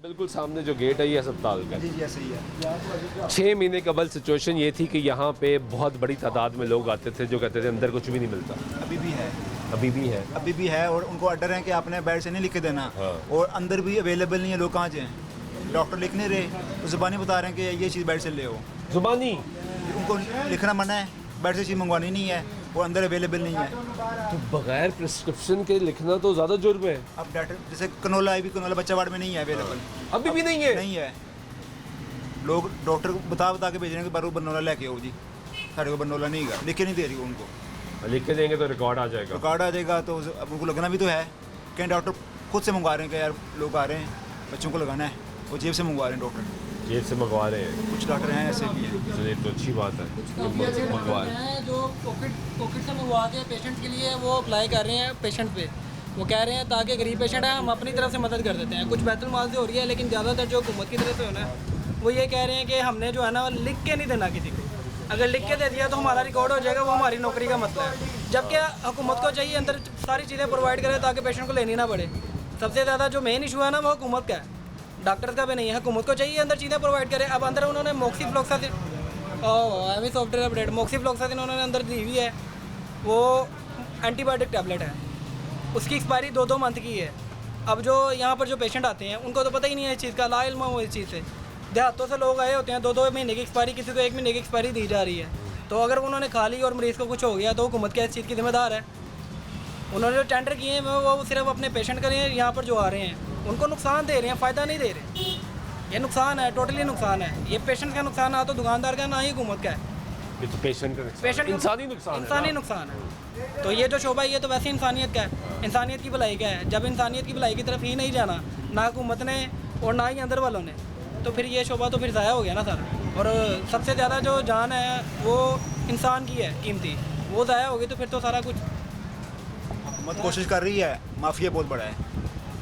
बिल्कुल सामने जो गेट है ये अस्पताल का। जी जी ऐसे ही है। 6 महीने कबल सिचुएशन ये थी कि यहाँ पे बहुत बड़ी तादाद में लोग आते थे जो कहते थे अंदर कुछ भी नहीं मिलता। अभी भी है। अभी भी है। अभी भी है और उनको ऑर्डर है कि आपने बेड से नहीं लिख के देना। हाँ। और अंदर भी अवेलेबल नहीं है, लोग कहाँ जाएँ, डॉक्टर लिख नहीं रहे, तो ज़ुबानी बता रहे हैं कि ये चीज़ बेड से ले आओ। जुबानी उनको लिखना मना है, बेड से चीज़ मंगवानी नहीं है और अंदर अवेलेबल नहीं है। तो बगैर प्रिस्क्रिप्शन के लिखना तो ज़्यादा जुर्म है। अब डॉक्टर जैसे कनोला है, भी कनोला बच्चा वार्ड में नहीं है अवेलेबल। अभी भी नहीं है। नहीं है। लोग डॉक्टर को बता के भेज रहे हैं कि बारू बरनौला लेके आओ जी, साढ़े को बरनौला नहीं है, लिख के नहीं दे रही उनको। लिख के देंगे तो रिकॉर्ड आ जाएगा। रिकॉर्ड आ जाएगा तो अब उनको लगना भी तो है। कई डॉक्टर खुद से मंगवा रहे हैं कि यार लोग आ रहे हैं बच्चों को लगाना है, वो जेब से मंगवा रहे हैं डॉक्टर। जेब से मंगवा रहे हैं। कुछ डॉक्टर हैं ऐसे भी हैं। चलिए तो अच्छी बात है। मंगवा रहे हैं। जो पॉकेट से मंगवा के पेशेंट के लिए वो अप्लाई कर रहे हैं पेशेंट पे। वो कह रहे हैं ताकि गरीब पेशेंट है हम अपनी तरफ से मदद कर देते हैं। कुछ बैतुल माल से हो रही है, लेकिन ज़्यादातर जो हुकूमत की तरफ से होना है वो ये कह रहे हैं कि हमने जो है ना लिख के नहीं देना किसी को। अगर लिख के दे दिया तो हमारा रिकॉर्ड हो जाएगा, वो हमारी नौकरी का मसला है। जबकि हुकूमत को चाहिए अंदर सारी चीज़ें प्रोवाइड करे ताकि पेशेंट को लेनी ना पड़े। सबसे ज़्यादा जो मेन इशू है ना वो हुकूमत का है, डॉक्टर का भी नहीं है। हुकूमत को चाहिए अंदर चीज़ें प्रोवाइड करे। अब अंदर उन्होंने मोक्सीफ्लोक्सासिन सॉफ्टवेयर अपडेट मोक्सीफ्लोक्सासिन उन्होंने अंदर दी हुई है, वो एंटीबायोटिक टैबलेट है, उसकी एक्सपायरी 2-2 मंथ की है। अब जो यहाँ पर जो पेशेंट आते हैं उनको तो पता ही नहीं है इस चीज़ का, ला इल्म हो इस चीज़ से। देहातों से लोग आए होते हैं, 2-2 महीने की एक्सपायरी, किसी को 1 महीने की एक्सपायरी दी जा रही है। तो अगर उन्होंने खा ली और मरीज़ को कुछ हो गया तो हुकूमत क्या इस चीज़ की जिम्मेदार है? उन्होंने जो टेंडर किए हैं वो सिर्फ अपने पेशेंट के लिए यहाँ पर जो आ रहे हैं उनको नुकसान दे रहे हैं, फ़ायदा नहीं दे रहे। ये नुकसान है, टोटली नुकसान है। ये पेशेंट का नुकसान ना तो दुकानदार का, ना ही हुकूमत का है। ये तो पेशेंट इंसानी नुकसान है। तो ये जो शोबा है ये तो वैसे इंसानियत का है। इंसानियत की भलाई का है। जब इंसानियत की भलाई की तरफ ही नहीं जाना, ना हुकूमत ने और ना ही अंदर वालों ने, तो फिर ये शोबा तो फिर ज़ाया हो गया ना सारा। और सबसे ज़्यादा जो जान है वो इंसान की है कीमती, वो ज़ाया हो गई तो फिर तो सारा कुछ। हुकूमत कोशिश कर रही है, माफिया बहुत बड़ा है।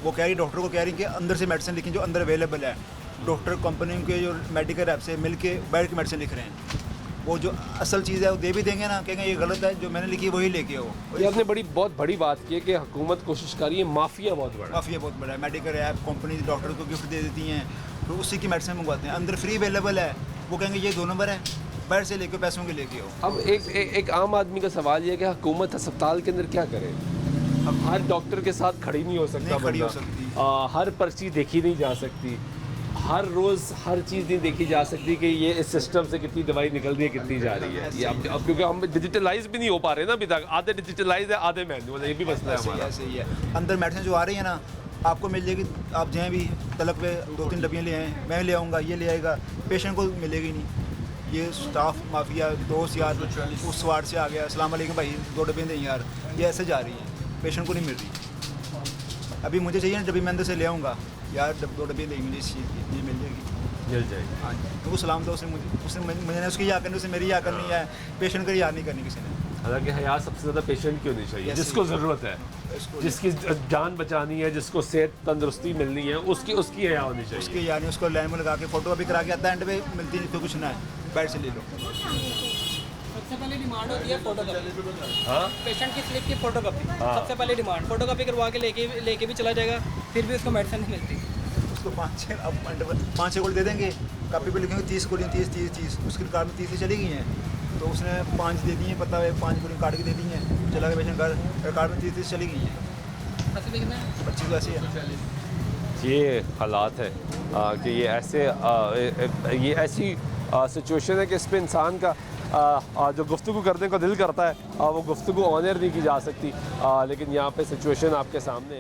वो कह रही डॉक्टर को कह रही कि अंदर से मेडिसिन लिखें जो अंदर अवेलेबल है। डॉक्टर कंपनी के जो मेडिकल ऐप से मिल के बैठ के मेडिसिन लिख रहे हैं। वो जो असल चीज़ है वो दे भी देंगे ना, कहेंगे ये गलत है, जो मैंने लिखी है वही लेके आओ। ये आपने बहुत बड़ी बात की है कि हुकूमत कोशिश कर रही है, माफिया बहुत बड़ा। माफिया बहुत बड़ा है। मेडिकल ऐप कंपनी डॉक्टर को गिफ्ट दे देती हैं, तो उसी की मेडिसिन मंगवाते हैं। अंदर फ्री अवेलेबल है, वो कहेंगे ये 2 नंबर है, बैठ से लेके पैसों के लेके आओ। अब एक आम आदमी का सवाल ये है कि हुकूमत अस्पताल के अंदर क्या करे? अब हर डॉक्टर के साथ खड़ी नहीं हो सकता, नहीं खड़ी हो सकती। हर पर्ची देखी नहीं जा सकती, हर रोज़ हर चीज़ नहीं देखी जा सकती कि ये इस सिस्टम से कितनी दवाई निकल रही है, कितनी जा रही है। ये अब क्योंकि हम डिजिटलाइज भी नहीं हो पा रहे ना अभी तक, आधे डिजिटलाइज है आधे मैनुअल है, ये भी मसला है हमारा। ऐसे ही है। अंदर मेडिसिन जो आ रही है ना आपको मिल जाएगी, आप जाएँ भी तलक पे 2-3 डब्बियाँ ले आएँ, मैं ले आऊँगा, ये ले आएगा, पेशेंट को मिलेगी नहीं। ये स्टाफ माफिया दोस्त यार उस वार्ड से आ गया, अस्सलाम वालेकुम भाई 2 डब्बियाँ दें यार, ये ऐसे जा रही है, पेशेंट को नहीं मिल रही। अभी मुझे चाहिए ना डब्बी, मैं अंदर से ले आऊँगा यार, 2 डब्बी देंगे मुझे इस चीज़ की, ये मिल जाएगी। हाँ जी, तो सलाम दो, उसने मुझे उसकी याद करनी, उसने मेरी याद करनी है, पेशेंट की याद नहीं करनी किसी ने। हालांकि हयात सबसे ज़्यादा पेशेंट की होनी चाहिए, जिसको ज़रूरत है, जिसकी जान बचानी है, जिसको सेहत तंदुरुस्ती मिलनी है, उसकी हया होनी चाहिए। उसकी यानी उसको लाइन में लगा के फ़ोटो अभी करा के आता है, एंड पे मिलती नहीं तो कुछ ना है, बैठ से ले लो। सबसे पहले डिमांड होती है फोटोकॉपी। हाँ, पेशेंट की स्लिप की फोटोकॉपी सबसे पहले डिमांड। फोटोकॉपी करवा के लेके भी चला जाएगा, फिर भी उसको मेडिसिन नहीं मिलती। उसको 5-6 गोली दे देंगे, कापी पे लिखेंगे 30 गोलियाँ, 30, उसकी रिकॉर्ड में 30 चली गई हैं, तो उसने 5 दे दी हैं, पता है 5 गोली काट के दे दी हैं, चला गया पेशेंट घर, रिकॉर्ड में 30 चली गई हैं। 25 तो ऐसी है। ये हालात है कि ये ऐसी सिचुएशन है कि इस पर इंसान का जो गुफ्तगू करने का दिल करता है वो गुफ्तगू ऑनर नहीं की जा सकती, लेकिन यहाँ पे सिचुएशन आपके सामने है।